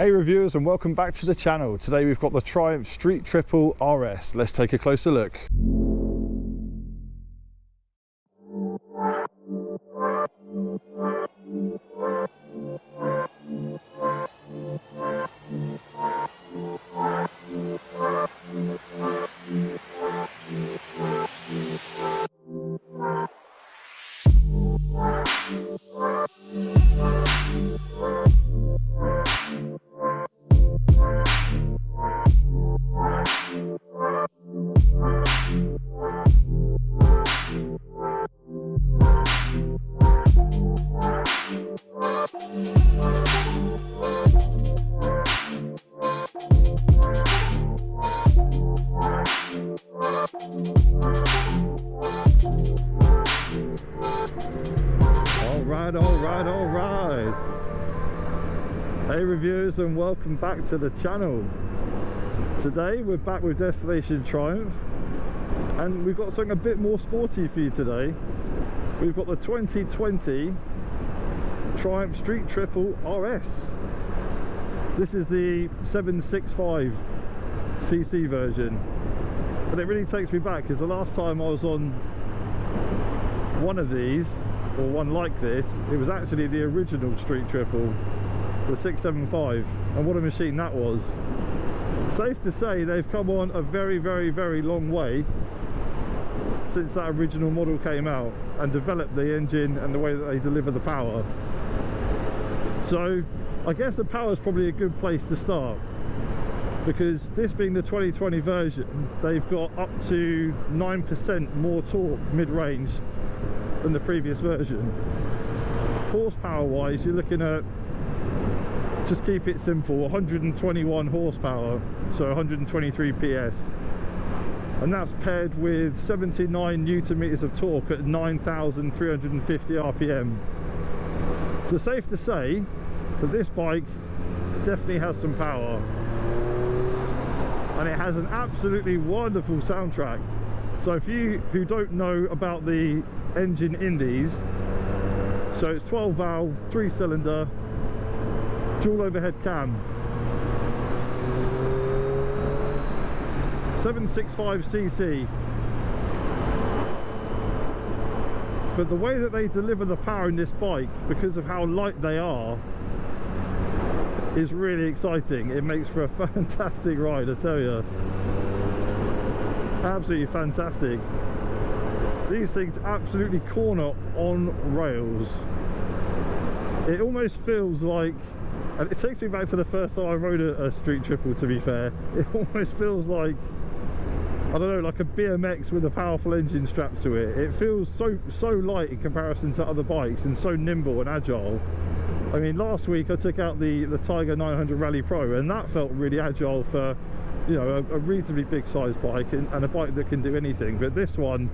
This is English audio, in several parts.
Hey reviewers, and welcome back to the channel. Today we've got the Triumph Street Triple RS. Let's take a closer look. All right. Hey reviewers, and welcome back to the channel. Today we're back with Destination Triumph, and we've got something a bit more sporty for you today. We've got the 2020 Triumph Street Triple RS. This is the 765cc version, and it really takes me back because the last time I was on one of these, or one like this, it was actually the original Street Triple, the 675, and what a machine that was. Safe to say they've come on a very long way since that original model came out and developed the engine and the way that they deliver the power. So I guess the power is probably a good place to start, because this being the 2020 version, they've got up to 9% more torque mid-range than the previous version. Horsepower wise, you're looking at, just keep it simple, 121 horsepower, so 123 PS, and that's paired with 79 newton meters of torque at 9,350 RPM. So safe to say that this bike definitely has some power, and it has an absolutely wonderful soundtrack. So if you who don't know about the engine in these, so it's 12 valve, 3-cylinder, dual overhead cam, 765cc, but the way that they deliver the power in this bike, because of how light they are, is really exciting. It makes for a fantastic ride, I tell you. Absolutely fantastic. These things absolutely corner on rails. It almost feels like, and it takes me back to the first time I rode a Street Triple, to be fair, it almost feels like, I don't know, like a BMX with a powerful engine strapped to it. It feels so light in comparison to other bikes, and so nimble and agile. I mean, last week I took out the Tiger 900 Rally Pro, and that felt really agile for, you know, a reasonably big size bike, and a bike that can do anything. But this one,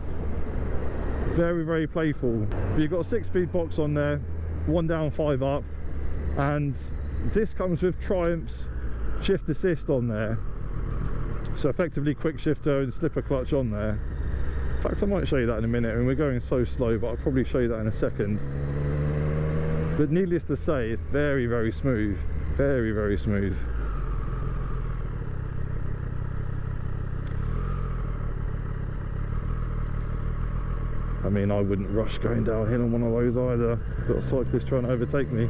very playful. You've got a 6-speed box on there, 1 down 5 up, and this comes with Triumph's shift assist on there, so effectively quick shifter and slipper clutch on there. In fact, I might show you that in a minute. I mean, we're going so slow, but I'll probably show you that in a second. But needless to say, it's very smooth, very smooth. I mean, I wouldn't rush going downhill on one of those either. Got a cyclist trying to overtake me.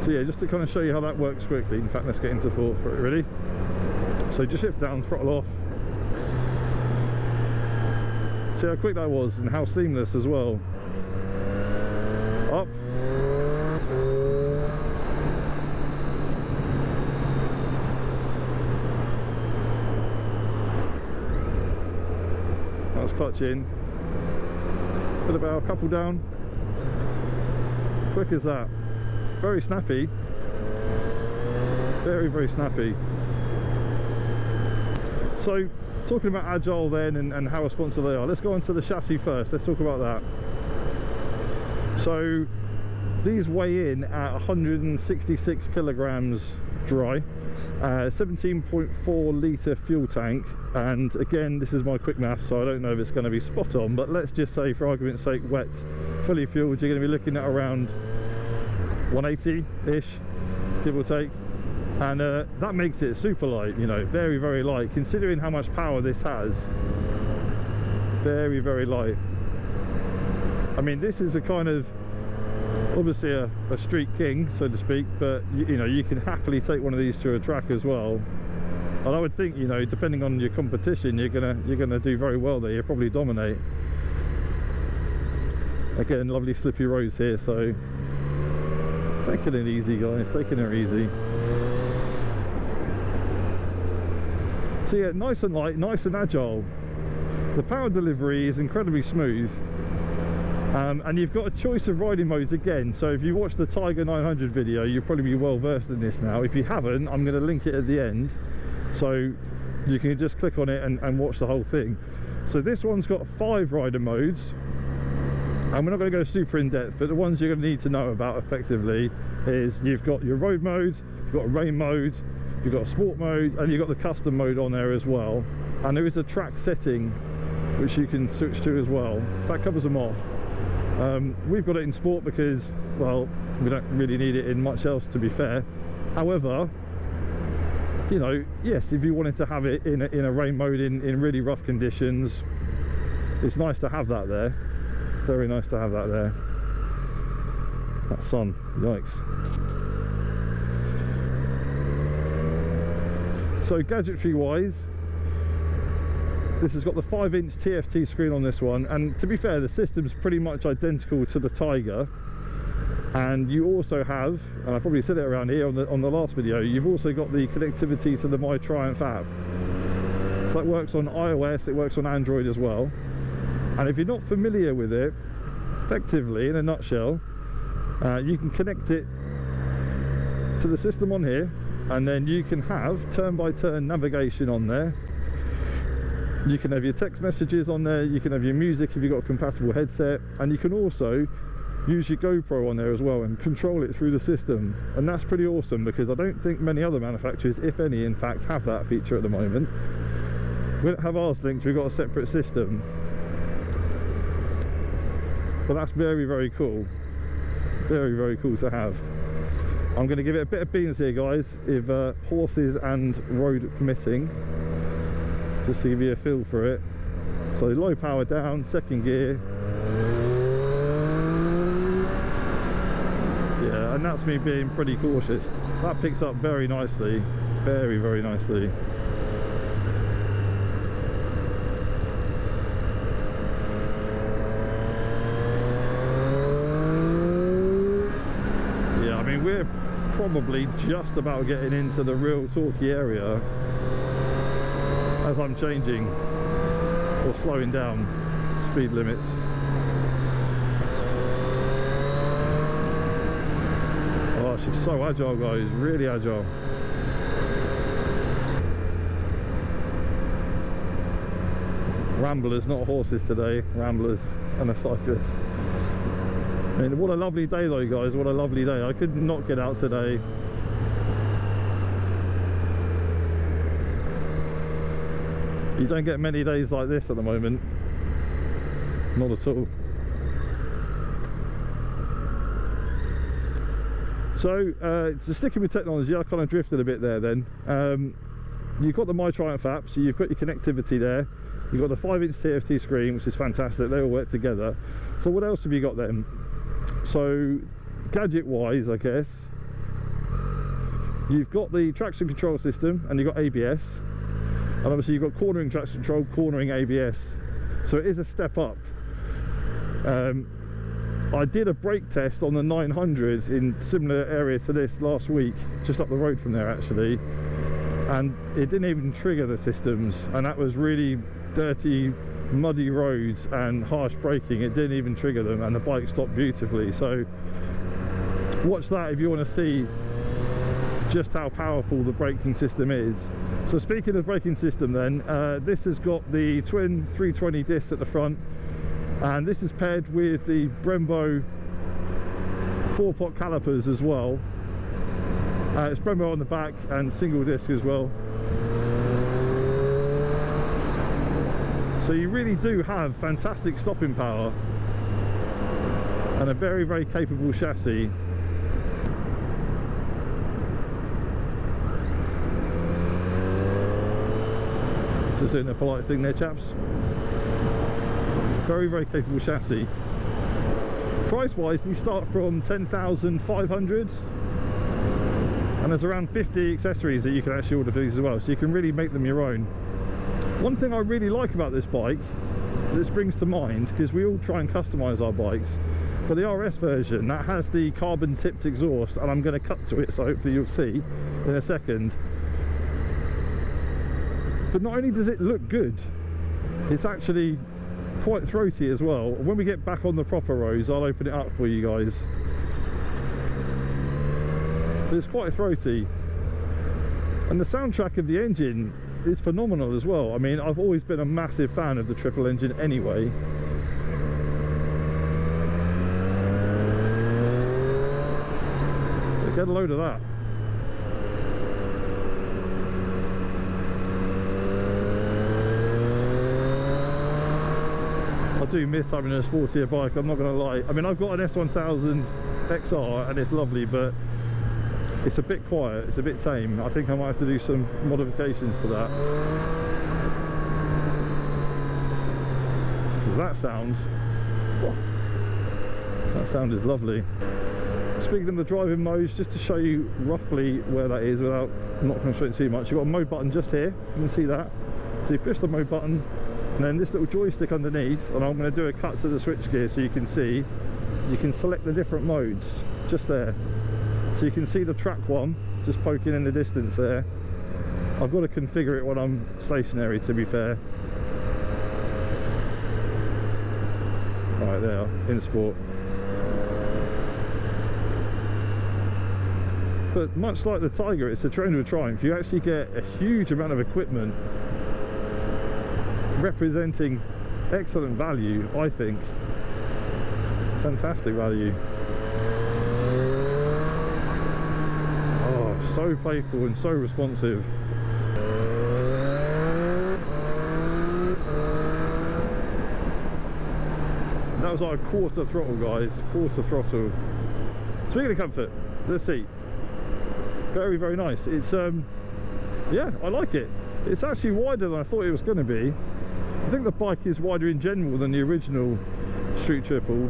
So yeah, just to kind of show you how that works quickly. In fact, let's get into thought for it, really. So just shift down, throttle off. See how quick that was, and how seamless as well. Up. That's clutch in. Put about a couple down. Quick as that. Very snappy. Very snappy. So, talking about agile then, and how responsive they are, let's go on to the chassis first. Let's talk about that. So these weigh in at 166 kilograms dry, 17.4 litre fuel tank, and again, this is my quick math, so I don't know if it's going to be spot on, but let's just say for argument's sake, wet, fully fueled, you're going to be looking at around 180-ish, give or take, and that makes it super light, you know, very, very light, considering how much power this has. Very, very light. I mean, this is a kind of, obviously a street king, so to speak, but you know, you can happily take one of these to a track as well. And I would think, you know, depending on your competition, you're gonna do very well there. You'll probably dominate. Again, lovely slippy roads here, so taking it easy, guys, taking it easy. So yeah, nice and light, nice and agile. The power delivery is incredibly smooth, and you've got a choice of riding modes again. So if you watch the Tiger 900 video, you'll probably be well versed in this now. If you haven't, I'm going to link it at the end, so you can just click on it and watch the whole thing. So this one's got 5 rider modes, and we're not going to go super in depth, but the ones you're going to need to know about effectively is you've got your road mode, you've got a rain mode, you've got a sport mode, and you've got the custom mode on there as well. And there is a track setting which you can switch to as well, so that covers them off. We've got it in sport because, well, we don't really need it in much else, to be fair. However, you know, yes, if you wanted to have it in a rain mode in really rough conditions, it's nice to have that there. Very nice to have that there. That sun, yikes. So gadgetry wise, this has got the 5-inch TFT screen on this one, and to be fair, the system's pretty much identical to the Tiger. And you also have, and I probably said it around here on the last video, you've also got the connectivity to the My Triumph app. So that works on iOS, it works on Android as well. And if you're not familiar with it, effectively, in a nutshell, you can connect it to the system on here, and then you can have turn-by-turn navigation on there. You can have your text messages on there, you can have your music if you've got a compatible headset, and you can also use your GoPro on there as well and control it through the system. And that's pretty awesome, because I don't think many other manufacturers, if any in fact, have that feature at the moment. We don't have ours linked, we've got a separate system. But that's very, very cool. Very, very cool to have. I'm going to give it a bit of beans here, guys, if horses and road permitting, just to give you a feel for it. So low power down, second gear. Yeah, and that's me being pretty cautious. That picks up very nicely, very, very nicely. Yeah, I mean, we're probably just about getting into the real talky area as I'm changing or slowing down speed limits. Oh, she's so agile, guys, really agile. Ramblers, not horses today, ramblers and a cyclist. I mean, what a lovely day though, guys, what a lovely day. I could not get out today. You don't get many days like this at the moment. Not at all. So, sticking with technology, I kind of drifted a bit there then. You've got the My Triumph app, so you've got your connectivity there. You've got the 5-inch TFT screen, which is fantastic, they all work together. So what else have you got then? So, gadget-wise, I guess, you've got the traction control system, and you've got ABS. And obviously you've got cornering traction control, cornering ABS, so it is a step up. I did a brake test on the 900 in similar area to this last week, just up the road from there actually, and it didn't even trigger the systems, and that was really dirty, muddy roads and harsh braking. It didn't even trigger them, and the bike stopped beautifully. So watch that if you want to see just how powerful the braking system is. So speaking of braking system then, this has got the twin 320 discs at the front, and this is paired with the Brembo 4-pot calipers as well. It's Brembo on the back and single disc as well. So you really do have fantastic stopping power and a very, very capable chassis. Just doing a polite thing there, chaps. Very, very capable chassis. Price wise, these start from 10,500, and there's around 50 accessories that you can actually order for these as well, so you can really make them your own. One thing I really like about this bike is it springs to mind, because we all try and customise our bikes. For the RS version, that has the carbon tipped exhaust, and I'm going to cut to it, so hopefully you'll see in a second. But not only does it look good, it's actually quite throaty as well. When we get back on the proper roads, I'll open it up for you guys. But it's quite throaty, and the soundtrack of the engine is phenomenal as well. I mean, I've always been a massive fan of the triple engine anyway. So get a load of that. I do miss having a sportier bike, I'm not going to lie. I mean, I've got an S1000 XR and it's lovely, but it's a bit quiet, it's a bit tame. I think I might have to do some modifications to that. That sound is lovely. Speaking of the driving modes, just to show you roughly where that is without not concentrating too much, you've got a mode button just here, you can see that. So you push the mode button, and then this little joystick underneath, and I'm going to do a cut to the switch gear so you can see, you can select the different modes just there. So you can see the track one just poking in the distance there. I've got to configure it when I'm stationary, to be fair. Right there, in sport. But much like the Tiger, it's a trainer with Triumph. You actually get a huge amount of equipment representing excellent value, I think. Fantastic value. Oh, so playful and so responsive. That was like a quarter throttle, guys, quarter throttle. Speaking of comfort, the seat, very, very nice. It's yeah, I like it. It's actually wider than I thought it was going to be. I think the bike is wider in general than the original Street Triple,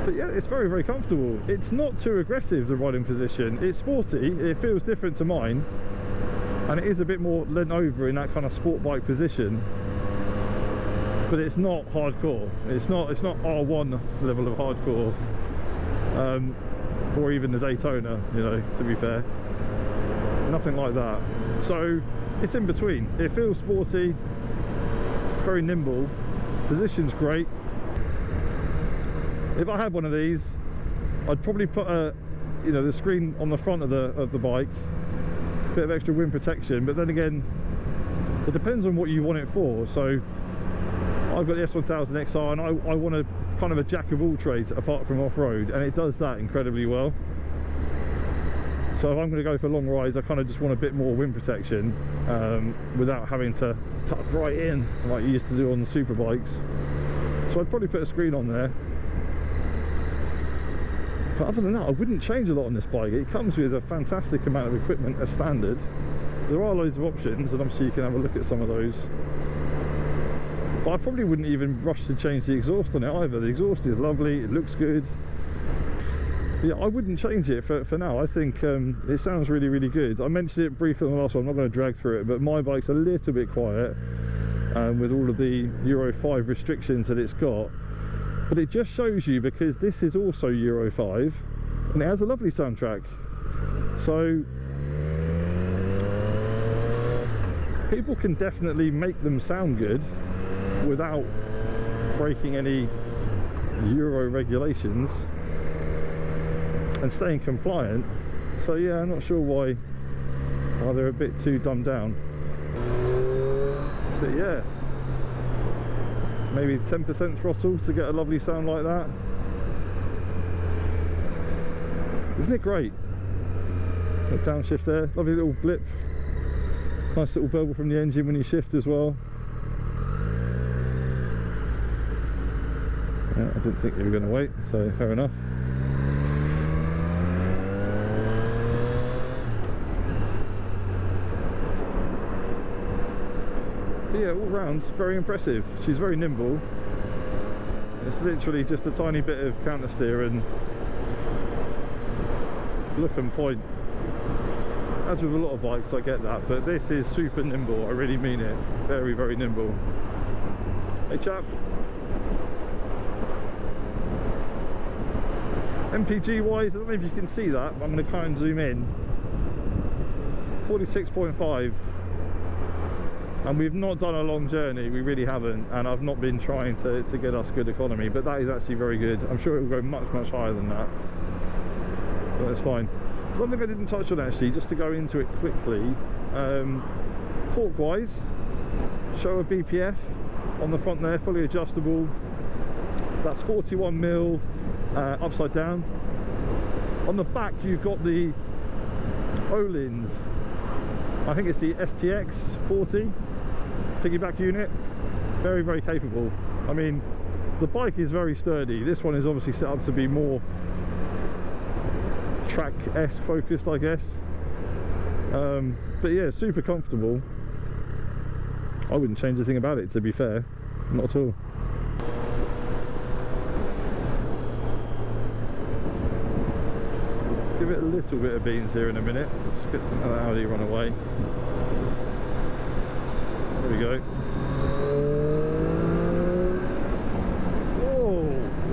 but yeah, it's very, very comfortable. It's not too aggressive, the riding position. It's sporty, it feels different to mine, and it is a bit more leant over in that kind of sport bike position, but it's not hardcore. It's not R1 level of hardcore, or even the Daytona, you know, to be fair. Nothing like that. So it's in between. It feels sporty, very nimble, position's great. If I had one of these, I'd probably put a, you know, the screen on the front of the bike, a bit of extra wind protection. But then again, it depends on what you want it for. So I've got the S1000 XR, and I want a kind of a jack of all trades apart from off-road, and it does that incredibly well. So if I'm going to go for long rides, I kind of just want a bit more wind protection without having to tuck right in like you used to do on the super bikes. So I'd probably put a screen on there. But other than that, I wouldn't change a lot on this bike. It comes with a fantastic amount of equipment as standard. There are loads of options, and obviously you can have a look at some of those. But I probably wouldn't even rush to change the exhaust on it either. The exhaust is lovely, it looks good. Yeah, I wouldn't change it for now. I think it sounds really, really good. I mentioned it briefly on the last one, I'm not going to drag through it, but my bike's a little bit quiet with all of the Euro 5 restrictions that it's got. But it just shows you, because this is also Euro 5 and it has a lovely soundtrack. So people can definitely make them sound good without breaking any Euro regulations and staying compliant. So yeah, I'm not sure why they're a bit too dumbed down. But yeah, maybe 10% throttle to get a lovely sound like that. Isn't it great? A downshift there, lovely little blip. Nice little bubble from the engine when you shift as well. Yeah, I didn't think you were going to wait, so fair enough. But yeah, all round very impressive. She's very nimble. It's literally just a tiny bit of counter steer and look and point. As with a lot of bikes, I get that, but this is super nimble. I really mean it. Very, very nimble. Hey chap. MPG wise, I don't know if you can see that, but I'm going to try and zoom in. 46.5. And we've not done a long journey, we really haven't, and I've not been trying to get us good economy, but that is actually very good. I'm sure it will go much, much higher than that, but that's fine. Something I didn't touch on actually, just to go into it quickly, torque wise, show a BPF on the front there, fully adjustable. That's 41mm upside down. On the back you've got the Öhlins, I think it's the STX 40 piggyback unit. Very, very capable. I mean, the bike is very sturdy. This one is obviously set up to be more track-esque focused, I guess. But yeah, super comfortable. I wouldn't change a thing about it, to be fair. Not at all. Let's give it a little bit of beans here in a minute. Let's get the Audi run away. There we go. Whoa,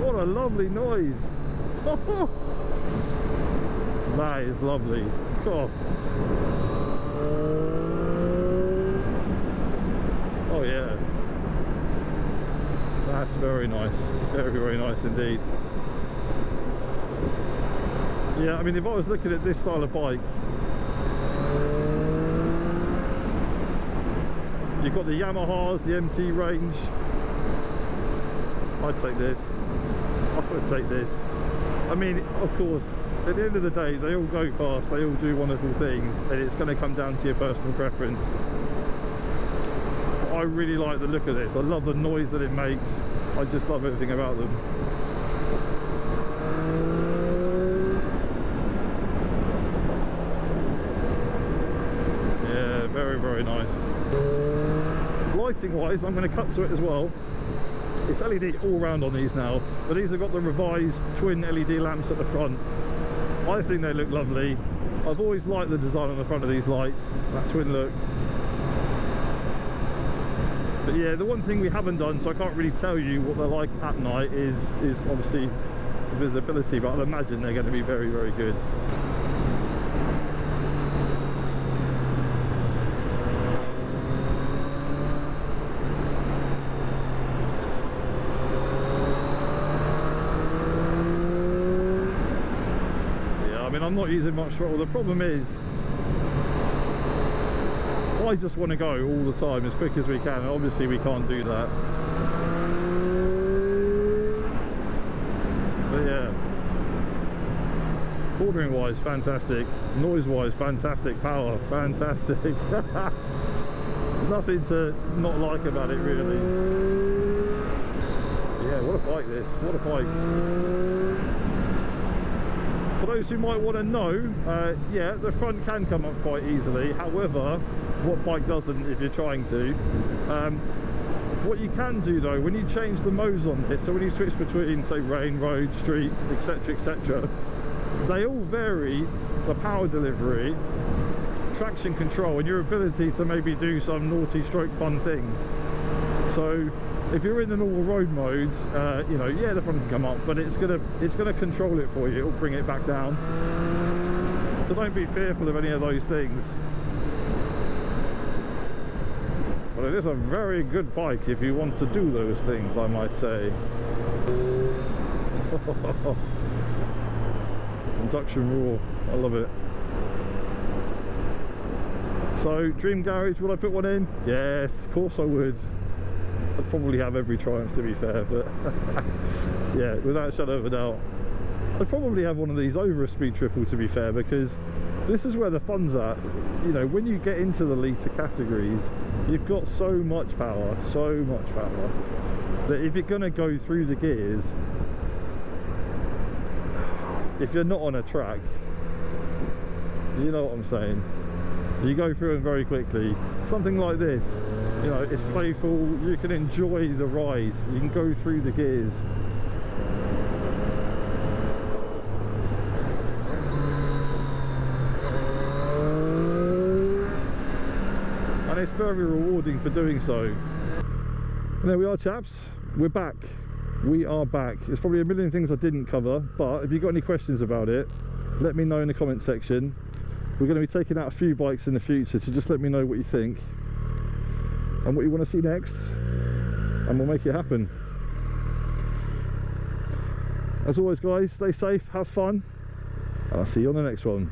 what a lovely noise. That is lovely. God. Oh yeah. That's very nice. Very, very nice indeed. Yeah, I mean, if I was looking at this style of bike, you've got the Yamahas, the MT range. I'd take this. I would take this. I mean, of course, at the end of the day, they all go fast, they all do wonderful things, and it's going to come down to your personal preference. But I really like the look of this. I love the noise that it makes. I just love everything about them. Yeah, very, very nice. Lighting wise, I'm going to cut to it as well. It's LED all round on these now, but these have got the revised twin LED lamps at the front. I think they look lovely. I've always liked the design on the front of these lights, that twin look. But yeah, the one thing we haven't done, so I can't really tell you what they're like at night, is obviously the visibility, but I'd imagine they're going to be very, very good. I'm not using much throttle. The problem is I just want to go all the time as quick as we can, and obviously we can't do that. But yeah, cornering wise fantastic, noise wise fantastic, power fantastic. Nothing to not like about it really. But yeah, what a bike this, what a bike. For those who might want to know, yeah, the front can come up quite easily. However, what bike doesn't if you're trying to? What you can do though, when you change the modes on this, so when you switch between, say, rain, road, street, etc, etc, they all vary the power delivery, traction control, and your ability to maybe do some naughty stroke fun things. So if you're in the normal road modes, you know, yeah, the front can come up, but it's gonna control it for you. It'll bring it back down. So don't be fearful of any of those things. But it is a very good bike if you want to do those things, I might say. Induction roar, I love it. So, Dream Garage, would I put one in? Yes, of course I would. I'd probably have every Triumph, to be fair, but yeah, without a shadow of a doubt. I'd probably have one of these over a Speed Triple, to be fair, because this is where the fun's at. You know, when you get into the litre categories, you've got so much power, that if you're going to go through the gears, if you're not on a track, you know what I'm saying, you go through them very quickly. Something like this, You know, it's playful, you can enjoy the ride, you can go through the gears. And it's very rewarding for doing so. And there we are, chaps, we're back. We are back. There's probably a million things I didn't cover, but if you've got any questions about it, let me know in the comment section. We're going to be taking out a few bikes in the future, so just let me know what you think and what you want to see next, and we'll make it happen. As always guys, stay safe, have fun, and I'll see you on the next one.